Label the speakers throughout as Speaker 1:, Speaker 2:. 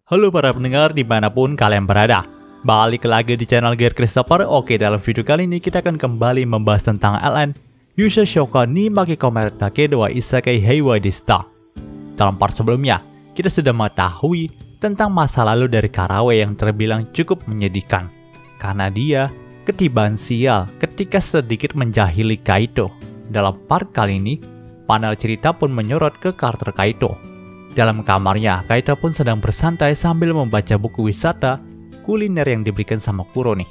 Speaker 1: Halo para pendengar dimanapun kalian berada. Balik lagi di channel Gear Christopher. Oke, dalam video kali ini kita akan kembali membahas tentang LN Yusha Shoka ni Makikomaru Take wa Isekai Heiwa Deshita. Dalam part sebelumnya, kita sudah mengetahui tentang masa lalu dari Karawe yang terbilang cukup menyedihkan karena dia ketibaan sial ketika sedikit menjahili Kaito. Dalam part kali ini, panel cerita pun menyorot ke karakter Kaito. Dalam kamarnya, Kaito pun sedang bersantai sambil membaca buku wisata kuliner yang diberikan sama Kuro nih.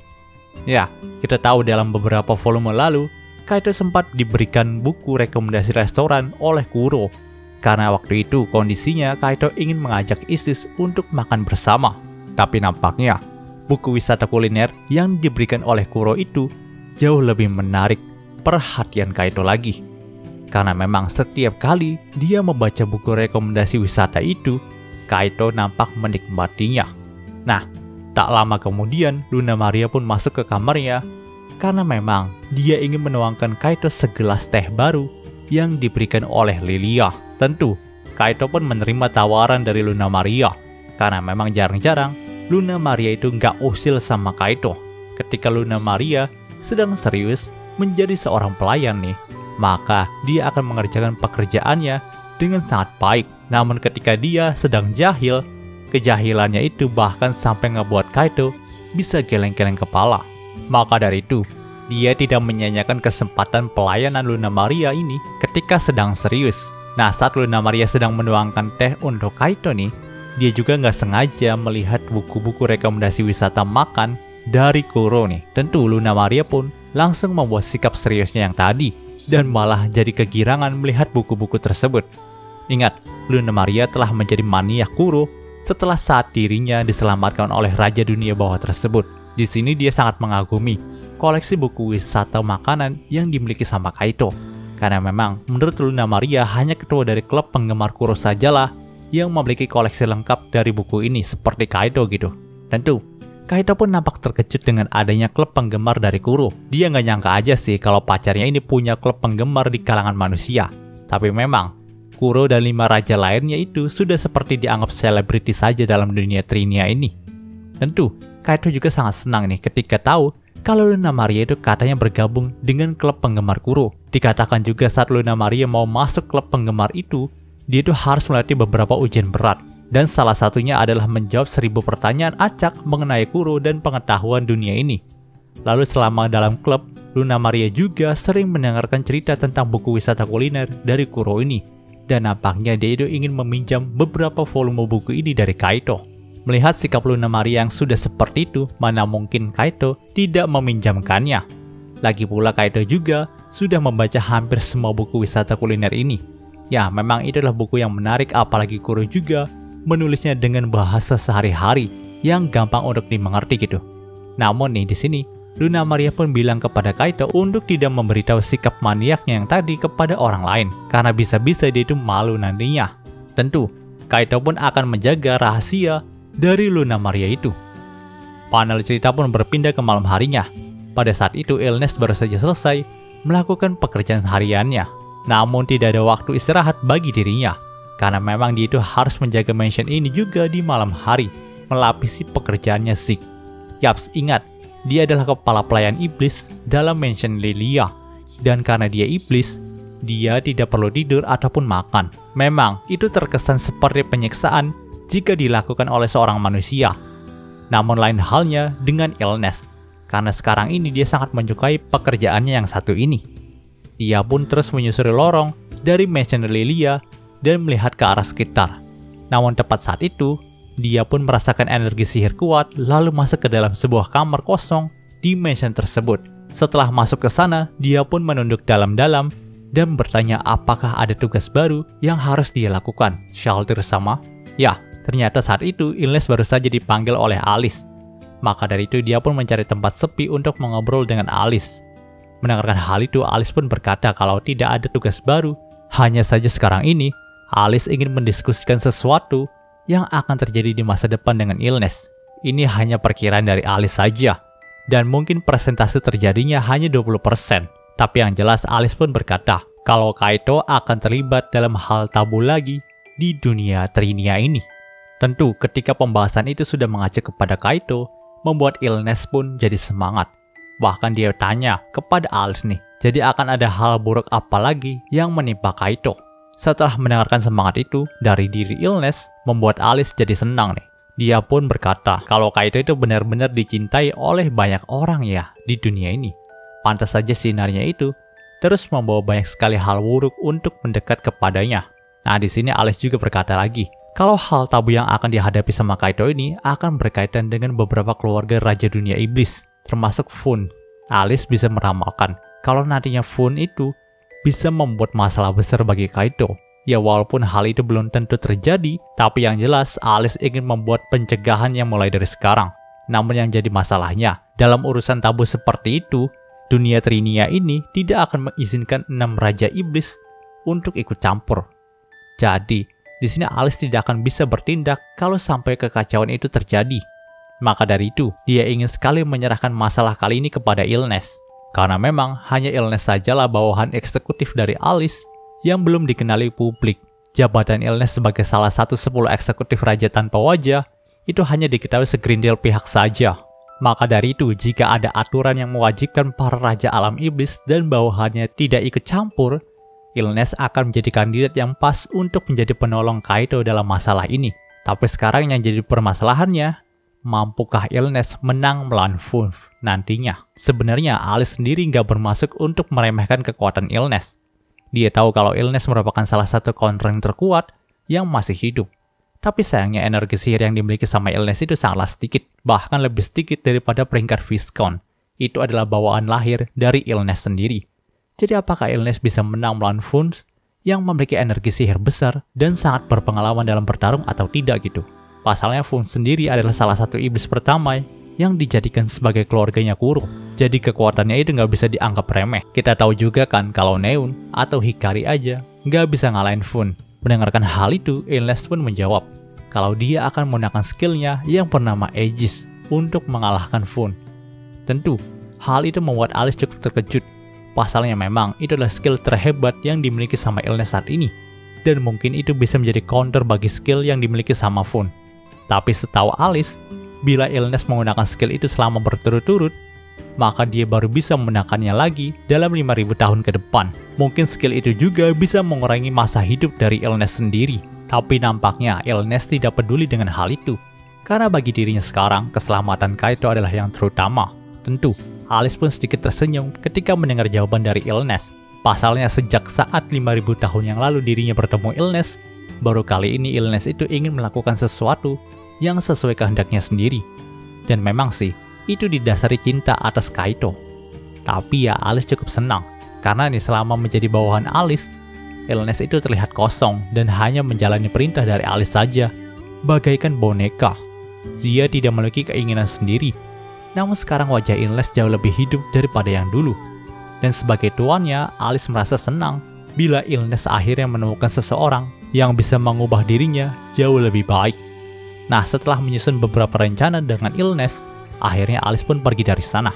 Speaker 1: Ya, kita tahu dalam beberapa volume lalu, Kaito sempat diberikan buku rekomendasi restoran oleh Kuro. Karena waktu itu kondisinya Kaito ingin mengajak Isis untuk makan bersama. Tapi nampaknya, buku wisata kuliner yang diberikan oleh Kuro itu jauh lebih menarik perhatian Kaito lagi. Karena memang setiap kali dia membaca buku rekomendasi wisata itu, Kaito nampak menikmatinya. Nah, tak lama kemudian Luna Maria pun masuk ke kamarnya karena memang dia ingin menuangkan Kaito segelas teh baru yang diberikan oleh Lilia. Tentu, Kaito pun menerima tawaran dari Luna Maria karena memang jarang-jarang Luna Maria itu nggak usil sama Kaito. Ketika Luna Maria sedang serius menjadi seorang pelayan nih, maka dia akan mengerjakan pekerjaannya dengan sangat baik. Namun ketika dia sedang jahil, kejahilannya itu bahkan sampai ngebuat Kaito bisa geleng-geleng kepala. Maka dari itu, dia tidak menyanyiakan kesempatan pelayanan Luna Maria ini ketika sedang serius. Nah, saat Luna Maria sedang menuangkan teh untuk Kaito nih, dia juga nggak sengaja melihat buku-buku rekomendasi wisata makan dari Kuro nih. Tentu Luna Maria pun langsung membuat sikap seriusnya yang tadi dan malah jadi kegirangan melihat buku-buku tersebut. Ingat, Luna Maria telah menjadi maniak Kuro setelah saat dirinya diselamatkan oleh Raja Dunia Bawah tersebut. Di sini dia sangat mengagumi koleksi buku wisata makanan yang dimiliki sama Kaito. Karena memang menurut Luna Maria hanya ketua dari klub penggemar Kuro sajalah yang memiliki koleksi lengkap dari buku ini seperti Kaito gitu. Tentu, Kaito pun nampak terkejut dengan adanya klub penggemar dari Kuro. Dia nggak nyangka aja sih kalau pacarnya ini punya klub penggemar di kalangan manusia. Tapi memang, Kuro dan 5 raja lainnya itu sudah seperti dianggap selebriti saja dalam dunia Trinia ini. Tentu, Kaito juga sangat senang nih ketika tahu kalau Luna Maria itu katanya bergabung dengan klub penggemar Kuro. Dikatakan juga saat Luna Maria mau masuk klub penggemar itu, dia itu harus melewati beberapa ujian berat. Dan salah satunya adalah menjawab 1000 pertanyaan acak mengenai Kuro dan pengetahuan dunia ini. Lalu selama dalam klub, Luna Maria juga sering mendengarkan cerita tentang buku wisata kuliner dari Kuro ini. Dan nampaknya dia itu ingin meminjam beberapa volume buku ini dari Kaito. Melihat sikap Luna Maria yang sudah seperti itu, mana mungkin Kaito tidak meminjamkannya. Lagi pula Kaito juga sudah membaca hampir semua buku wisata kuliner ini. Ya, memang itu adalah buku yang menarik, apalagi Kuro juga menulisnya dengan bahasa sehari-hari yang gampang untuk dimengerti gitu. Namun nih di sini, Luna Maria pun bilang kepada Kaito untuk tidak memberitahu sikap maniaknya yang tadi kepada orang lain, karena bisa-bisa dia itu malu nantinya. Tentu, Kaito pun akan menjaga rahasia dari Luna Maria itu. Panel cerita pun berpindah ke malam harinya. Pada saat itu, Illness baru saja selesai melakukan pekerjaan hariannya. Namun tidak ada waktu istirahat bagi dirinya. Karena memang dia itu harus menjaga mansion ini juga di malam hari, melapisi pekerjaannya Zeke. Yaps, ingat, dia adalah kepala pelayan iblis dalam mansion Lilia. Dan karena dia iblis, dia tidak perlu tidur ataupun makan. Memang, itu terkesan seperti penyiksaan jika dilakukan oleh seorang manusia. Namun lain halnya dengan Illness, karena sekarang ini dia sangat menyukai pekerjaannya yang satu ini. Dia pun terus menyusuri lorong dari mansion Lilia dan melihat ke arah sekitar. Namun tepat saat itu, dia pun merasakan energi sihir kuat lalu masuk ke dalam sebuah kamar kosong di mansion tersebut. Setelah masuk ke sana, dia pun menunduk dalam-dalam dan bertanya apakah ada tugas baru yang harus dia lakukan. Shelter sama? Ya, ternyata saat itu Illness baru saja dipanggil oleh Alice. Maka dari itu dia pun mencari tempat sepi untuk mengobrol dengan Alice. Mendengarkan hal itu, Alice pun berkata kalau tidak ada tugas baru. Hanya saja sekarang ini, Alice ingin mendiskusikan sesuatu yang akan terjadi di masa depan dengan Illness. Ini hanya perkiraan dari Alice saja. Dan mungkin presentasi terjadinya hanya 20%. Tapi yang jelas Alice pun berkata kalau Kaito akan terlibat dalam hal tabu lagi di dunia Trinia ini. Tentu ketika pembahasan itu sudah mengacu kepada Kaito, membuat Illness pun jadi semangat. Bahkan dia tanya kepada Alice nih, jadi akan ada hal buruk apa lagi yang menimpa Kaito? Setelah mendengarkan semangat itu dari diri Illness, membuat Alice jadi senang nih. Dia pun berkata kalau Kaito itu benar-benar dicintai oleh banyak orang ya di dunia ini. Pantas saja sinarnya itu terus membawa banyak sekali hal buruk untuk mendekat kepadanya. Nah, di sini Alice juga berkata lagi, kalau hal tabu yang akan dihadapi sama Kaito ini akan berkaitan dengan beberapa keluarga Raja Dunia Iblis, termasuk Fun. Alice bisa meramalkan kalau nantinya Fun itu bisa membuat masalah besar bagi Kaito. Ya walaupun hal itu belum tentu terjadi, tapi yang jelas Alice ingin membuat pencegahan yang mulai dari sekarang. Namun yang jadi masalahnya, dalam urusan tabu seperti itu, dunia Trinia ini tidak akan mengizinkan 6 Raja Iblis untuk ikut campur. Jadi, di sini Alice tidak akan bisa bertindak kalau sampai kekacauan itu terjadi. Maka dari itu, dia ingin sekali menyerahkan masalah kali ini kepada Illness. Karena memang hanya Illness sajalah bawahan eksekutif dari Alice yang belum dikenali publik. Jabatan Illness sebagai salah satu 10 eksekutif raja tanpa wajah itu hanya diketahui segerindil pihak saja. Maka dari itu, jika ada aturan yang mewajibkan para raja alam iblis dan bawahannya tidak ikut campur, Illness akan menjadi kandidat yang pas untuk menjadi penolong Kaito dalam masalah ini. Tapi sekarang yang jadi permasalahannya, mampukah Illness menang melawan Fun nantinya? Sebenarnya Alice sendiri nggak bermaksud untuk meremehkan kekuatan Illness. Dia tahu kalau Illness merupakan salah satu counter yang terkuat yang masih hidup. Tapi sayangnya energi sihir yang dimiliki sama Illness itu sangatlah sedikit, bahkan lebih sedikit daripada peringkat Viscount. Itu adalah bawaan lahir dari Illness sendiri. Jadi apakah Illness bisa menang melawan Fun yang memiliki energi sihir besar dan sangat berpengalaman dalam bertarung atau tidak gitu? Pasalnya Fun sendiri adalah salah satu iblis pertama yang dijadikan sebagai keluarganya Kuro. Jadi kekuatannya itu nggak bisa dianggap remeh. Kita tahu juga kan kalau Neon atau Hikari aja nggak bisa ngalahin Fun. Mendengarkan hal itu, Illness pun menjawab kalau dia akan menggunakan skillnya yang bernama Aegis untuk mengalahkan Fun. Tentu, hal itu membuat Alice cukup terkejut. Pasalnya memang itu adalah skill terhebat yang dimiliki sama Illness saat ini. Dan mungkin itu bisa menjadi counter bagi skill yang dimiliki sama Fun. Tapi setahu Alice, bila Illness menggunakan skill itu selama berturut-turut, maka dia baru bisa menggunakannya lagi dalam 5.000 tahun ke depan. Mungkin skill itu juga bisa mengurangi masa hidup dari Illness sendiri. Tapi nampaknya Illness tidak peduli dengan hal itu. Karena bagi dirinya sekarang, keselamatan Kaito adalah yang terutama. Tentu, Alice pun sedikit tersenyum ketika mendengar jawaban dari Illness. Pasalnya sejak saat 5.000 tahun yang lalu dirinya bertemu Illness, baru kali ini Illness itu ingin melakukan sesuatu yang sesuai kehendaknya sendiri. Dan memang sih, itu didasari cinta atas Kaito. Tapi ya Alice cukup senang, karena nih selama menjadi bawahan Alice, Illness itu terlihat kosong dan hanya menjalani perintah dari Alice saja, bagaikan boneka. Dia tidak memiliki keinginan sendiri. Namun sekarang wajah Illness jauh lebih hidup daripada yang dulu. Dan sebagai tuannya, Alice merasa senang bila Illness akhirnya menemukan seseorang yang bisa mengubah dirinya jauh lebih baik. Nah, setelah menyusun beberapa rencana dengan Illness, akhirnya Alice pun pergi dari sana.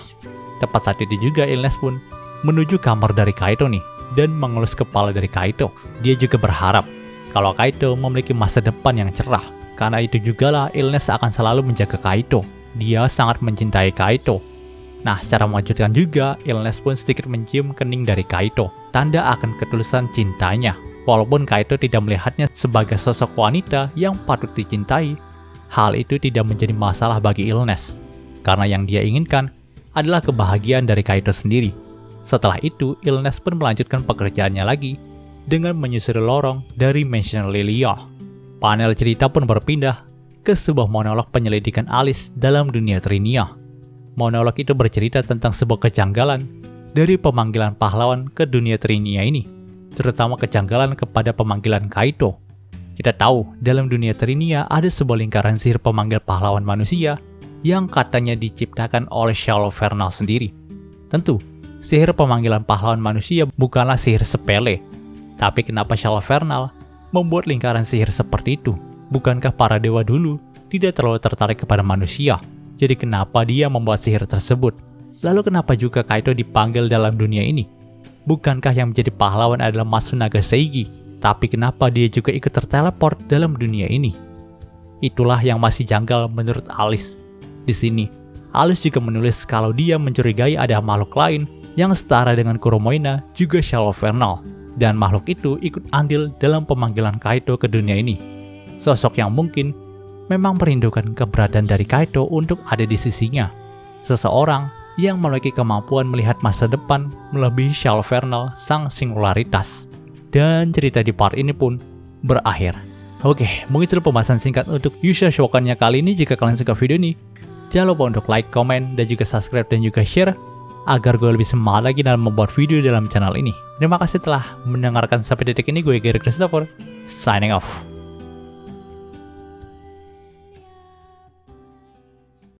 Speaker 1: Tepat saat itu juga Illness pun menuju kamar dari Kaito nih, dan mengelus kepala dari Kaito. Dia juga berharap kalau Kaito memiliki masa depan yang cerah. Karena itu jugalah Illness akan selalu menjaga Kaito. Dia sangat mencintai Kaito. Nah, secara mengejutkan juga, Illness pun sedikit mencium kening dari Kaito. Tanda akan ketulusan cintanya. Walaupun Kaito tidak melihatnya sebagai sosok wanita yang patut dicintai, hal itu tidak menjadi masalah bagi Illness. Karena yang dia inginkan adalah kebahagiaan dari Kaito sendiri. Setelah itu, Illness pun melanjutkan pekerjaannya lagi dengan menyusuri lorong dari Mansion Lilia. Panel cerita pun berpindah ke sebuah monolog penyelidikan Alice dalam dunia Trinia. Monolog itu bercerita tentang sebuah kejanggalan dari pemanggilan pahlawan ke dunia Trinia ini, terutama kejanggalan kepada pemanggilan Kaito. Kita tahu, dalam dunia Trinia ada sebuah lingkaran sihir pemanggil pahlawan manusia yang katanya diciptakan oleh Shallow Vernal sendiri. Tentu, sihir pemanggilan pahlawan manusia bukanlah sihir sepele. Tapi kenapa Shallow Vernal membuat lingkaran sihir seperti itu? Bukankah para dewa dulu tidak terlalu tertarik kepada manusia? Jadi kenapa dia membuat sihir tersebut? Lalu kenapa juga Kaito dipanggil dalam dunia ini? Bukankah yang menjadi pahlawan adalah Matsunaga Seigi? Tapi kenapa dia juga ikut terteleport dalam dunia ini? Itulah yang masih janggal menurut Alice. Di sini, Alice juga menulis kalau dia mencurigai ada makhluk lain yang setara dengan Kuromoina juga Shallow Vernal, dan makhluk itu ikut andil dalam pemanggilan Kaito ke dunia ini. Sosok yang mungkin memang merindukan keberadaan dari Kaito untuk ada di sisinya. Seseorang yang memiliki kemampuan melihat masa depan melebihi Shallow Vernal sang singularitas. Dan cerita di part ini pun berakhir. Oke, mungkin itu pembahasan singkat untuk Yusha Shokan-nya kali ini. Jika kalian suka video ini, jangan lupa untuk like, komen, dan juga subscribe dan juga share agar gue lebih semangat lagi dalam membuat video dalam channel ini. Terima kasih telah mendengarkan sampai detik ini. Gue Gary Christopher, signing off.